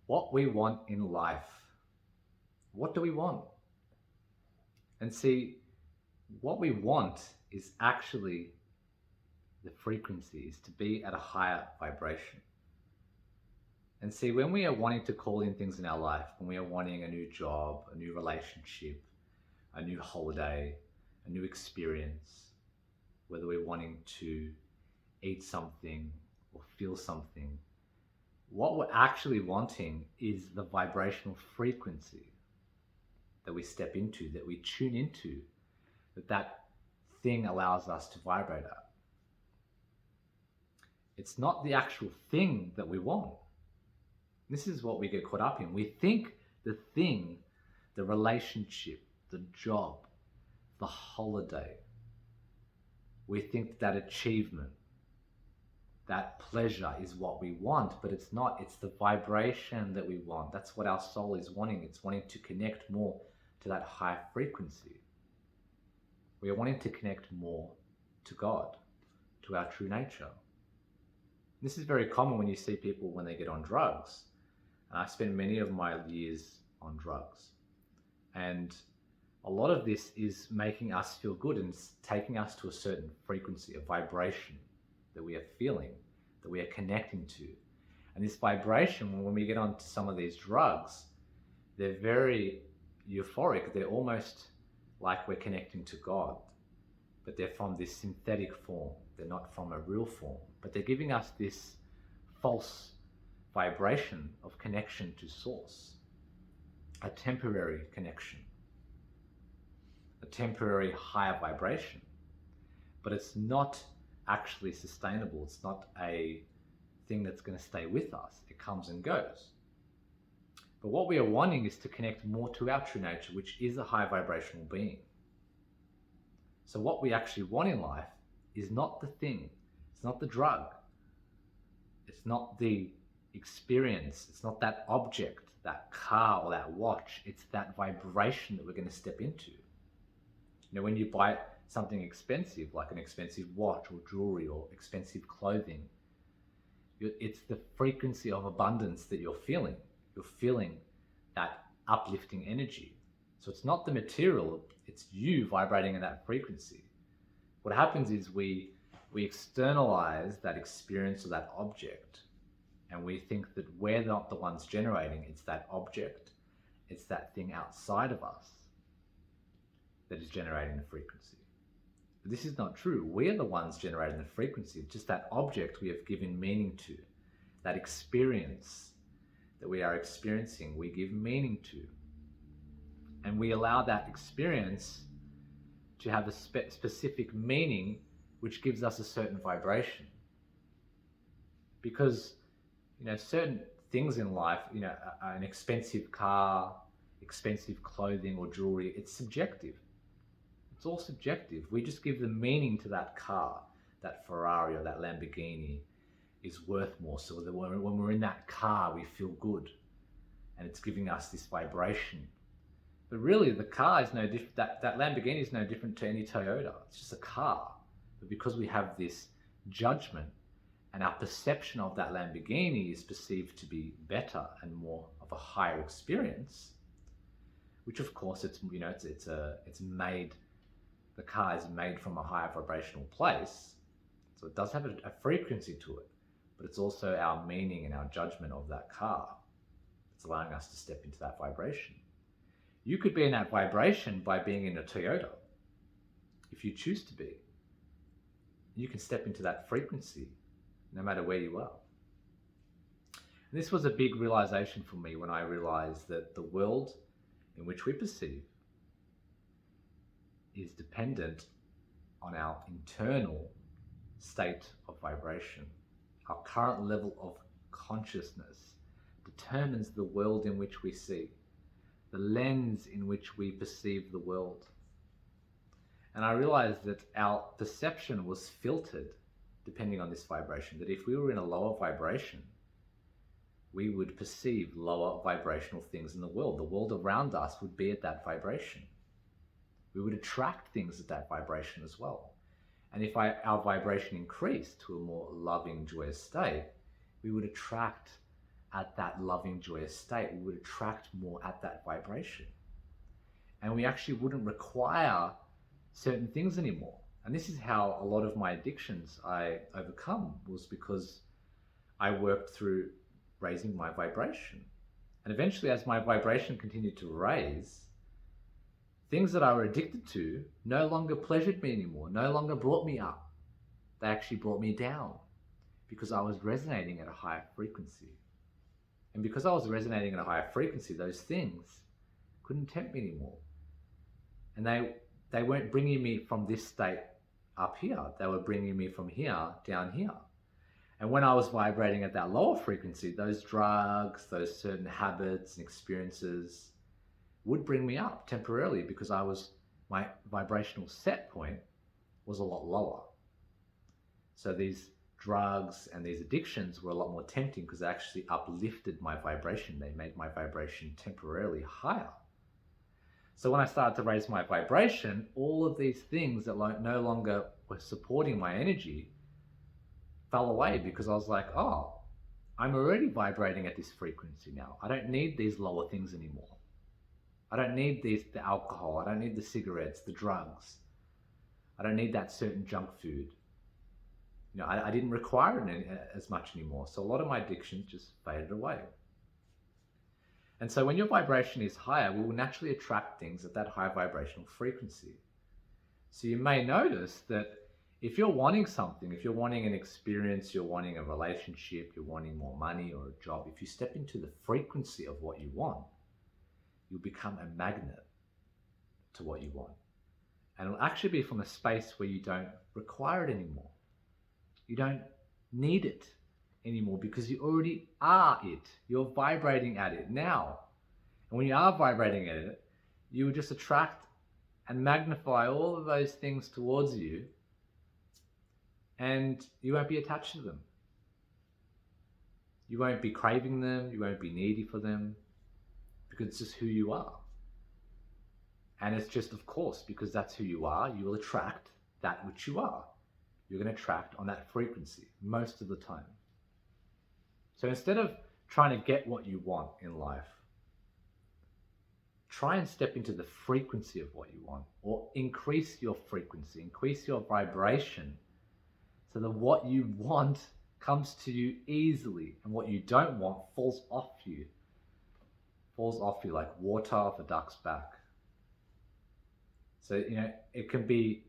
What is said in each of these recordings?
what we want in life. What do we want? And see, what we want is actually the frequency, is to be at a higher vibration. And see, when we are wanting to call in things in our life, when we are wanting a new job, a new relationship, a new holiday, a new experience, whether we're wanting to eat something or feel something, what we're actually wanting is the vibrational frequency that we step into, that we tune into, that thing allows us to vibrate at. It's not the actual thing that we want. This is what we get caught up in. We think the thing, the relationship, the job, the holiday, we think that achievement, that pleasure is what we want, but it's not. It's the vibration that we want. That's what our soul is wanting. It's wanting to connect more to that high frequency. We are wanting to connect more to God, to our true nature. This is very common when you see people when they get on drugs. And I spent many of my years on drugs. And a lot of this is making us feel good and taking us to a certain frequency, a vibration that we are feeling, that we are connecting to. And this vibration, when we get onto some of these drugs, they're very euphoric. They're almost like we're connecting to God, but they're from this synthetic form. They're not from a real form, but they're giving us this false vibration of connection to source, a temporary connection, a temporary higher vibration, but it's not actually sustainable. It's not a thing that's going to stay with us. It comes and goes. But what we are wanting is to connect more to our true nature, which is a high vibrational being. So what we actually want in life is not the thing. It's not the drug. It's not the experience. It's not that object, that car or that watch. It's that vibration that we're going to step into. You know, when you buy something expensive, like an expensive watch or jewelry or expensive clothing, it's the frequency of abundance that you're feeling. You're feeling that uplifting energy. So it's not the material, it's you vibrating in that frequency. What happens is we externalize that experience or that object, and we think that we're not the ones generating, it's that object, it's that thing outside of us that is generating the frequency. But this is not true. We are the ones generating the frequency. It's just that object we have given meaning to, that experience that we are experiencing, we give meaning to. And we allow that experience to have a specific meaning, which gives us a certain vibration. Because, certain things in life, an expensive car, expensive clothing or jewelry, it's subjective. It's all subjective. We just give the meaning to that car, that Ferrari or that Lamborghini is worth more. So that when we're in that car, we feel good, and it's giving us this vibration. But really, the car is no different. That Lamborghini is no different to any Toyota. It's just a car. But because we have this judgment, and our perception of that Lamborghini is perceived to be better and more of a higher experience, which of course it's made. The car is made from a higher vibrational place, so it does have a frequency to it. But it's also our meaning and our judgment of that car that's allowing us to step into that vibration. You could be in that vibration by being in a Toyota, if you choose to be. You can step into that frequency no matter where you are. And this was a big realization for me when I realized that the world in which we perceive is dependent on our internal state of vibration. Our current level of consciousness determines the world in which we see, the lens in which we perceive the world. And I realized that our perception was filtered depending on this vibration, that if we were in a lower vibration, we would perceive lower vibrational things in the world. The world around us would be at that vibration. We would attract things at that vibration as well. And if our vibration increased to a more loving, joyous state, we would attract at that loving, joyous state. We would attract more at that vibration. And we actually wouldn't require certain things anymore. And this is how a lot of my addictions I overcome, was because I worked through raising my vibration. And eventually, as my vibration continued to raise, things that I were addicted to no longer pleasured me anymore, no longer brought me up. They actually brought me down, because I was resonating at a higher frequency. And because I was resonating at a higher frequency, those things couldn't tempt me anymore. And they weren't bringing me from this state up here. They were bringing me from here down here. And when I was vibrating at that lower frequency, those drugs, those certain habits and experiences would bring me up temporarily, because my vibrational set point was a lot lower. So these drugs and these addictions were a lot more tempting, because they actually uplifted my vibration. They made my vibration temporarily higher. So when I started to raise my vibration, all of these things that no longer were supporting my energy fell away, because I was like, oh, I'm already vibrating at this frequency now. I don't need these lower things anymore. I don't need the alcohol. I don't need the cigarettes, the drugs. I don't need that certain junk food. I didn't require it as much anymore. So a lot of my addictions just faded away. And so when your vibration is higher, we will naturally attract things at that high vibrational frequency. So you may notice that if you're wanting something, if you're wanting an experience, you're wanting a relationship, you're wanting more money or a job, if you step into the frequency of what you want, you'll become a magnet to what you want. And it'll actually be from a space where you don't require it anymore. You don't need it anymore, because you already are it. You're vibrating at it now. And when you are vibrating at it, you will just attract and magnify all of those things towards you, and you won't be attached to them. You won't be craving them. You won't be needy for them, because it's just who you are. And it's just, of course, because that's who you are, you will attract that which you are. You're going to attract on that frequency most of the time. So instead of trying to get what you want in life, try and step into the frequency of what you want, or increase your frequency, increase your vibration, so that what you want comes to you easily, and what you don't want falls off you like water off a duck's back. So, it can be,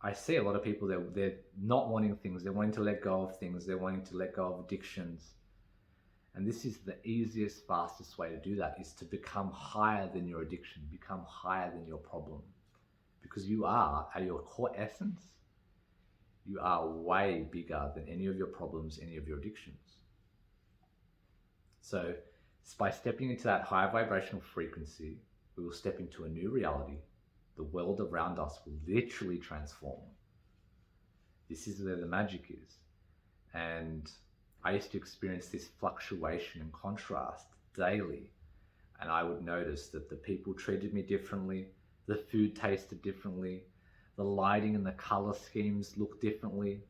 I see a lot of people, they're not wanting things, they're wanting to let go of things, they're wanting to let go of addictions. And this is the easiest, fastest way to do that, is to become higher than your addiction, become higher than your problem. Because you are, at your core essence, you are way bigger than any of your problems, any of your addictions. So by stepping into that higher vibrational frequency, we will step into a new reality. The world around us will literally transform. This is where the magic is. And I used to experience this fluctuation and contrast daily. And I would notice that the people treated me differently, the food tasted differently, the lighting and the color schemes looked differently.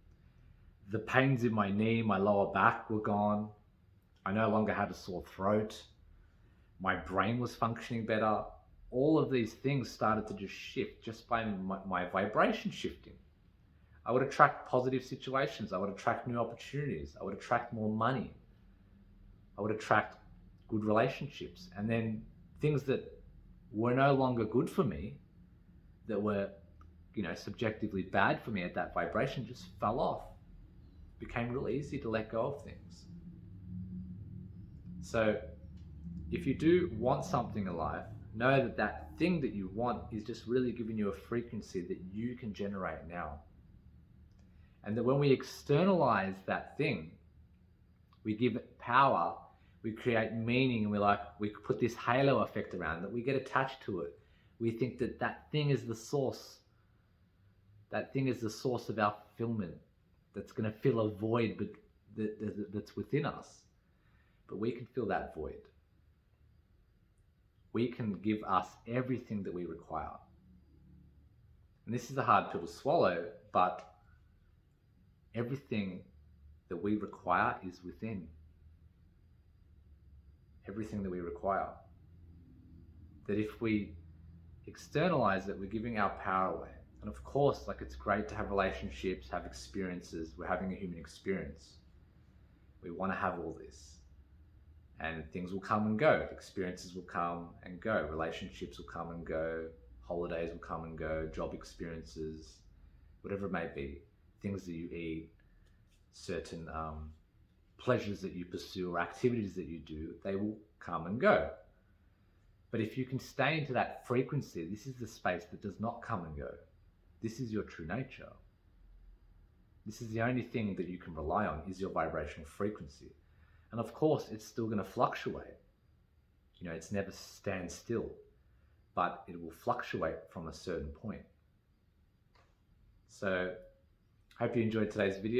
The pains in my knee, my lower back were gone. I no longer had a sore throat. My brain was functioning better. All of these things started to just shift just by my vibration shifting. I would attract positive situations. I would attract new opportunities. I would attract more money. I would attract good relationships. And then things that were no longer good for me, that were, subjectively bad for me at that vibration, just fell off. It became real easy to let go of things. So if you do want something in life, know that that thing that you want is just really giving you a frequency that you can generate now. And that when we externalize that thing, we give it power, we create meaning, and we put this halo effect around it. We get attached to it. We think that that thing is the source. That thing is the source of our fulfillment, that's going to fill a void that's within us. But we can fill that void. We can give us everything that we require. And this is a hard pill to swallow, but everything that we require is within. everything that we require. That if we externalize it, we're giving our power away. And of course, like, it's great to have relationships, have experiences. We're having a human experience. We want to have all this. And things will come and go. Experiences will come and go. Relationships will come and go. Holidays will come and go. Job experiences, whatever it may be. Things that you eat, certain pleasures that you pursue or activities that you do, they will come and go. But if you can stay into that frequency, this is the space that does not come and go. This is your true nature. This is the only thing that you can rely on, is your vibrational frequency. And of course, it's still going to fluctuate. You know, it's never stand still, but it will fluctuate from a certain point. So, hope you enjoyed today's video.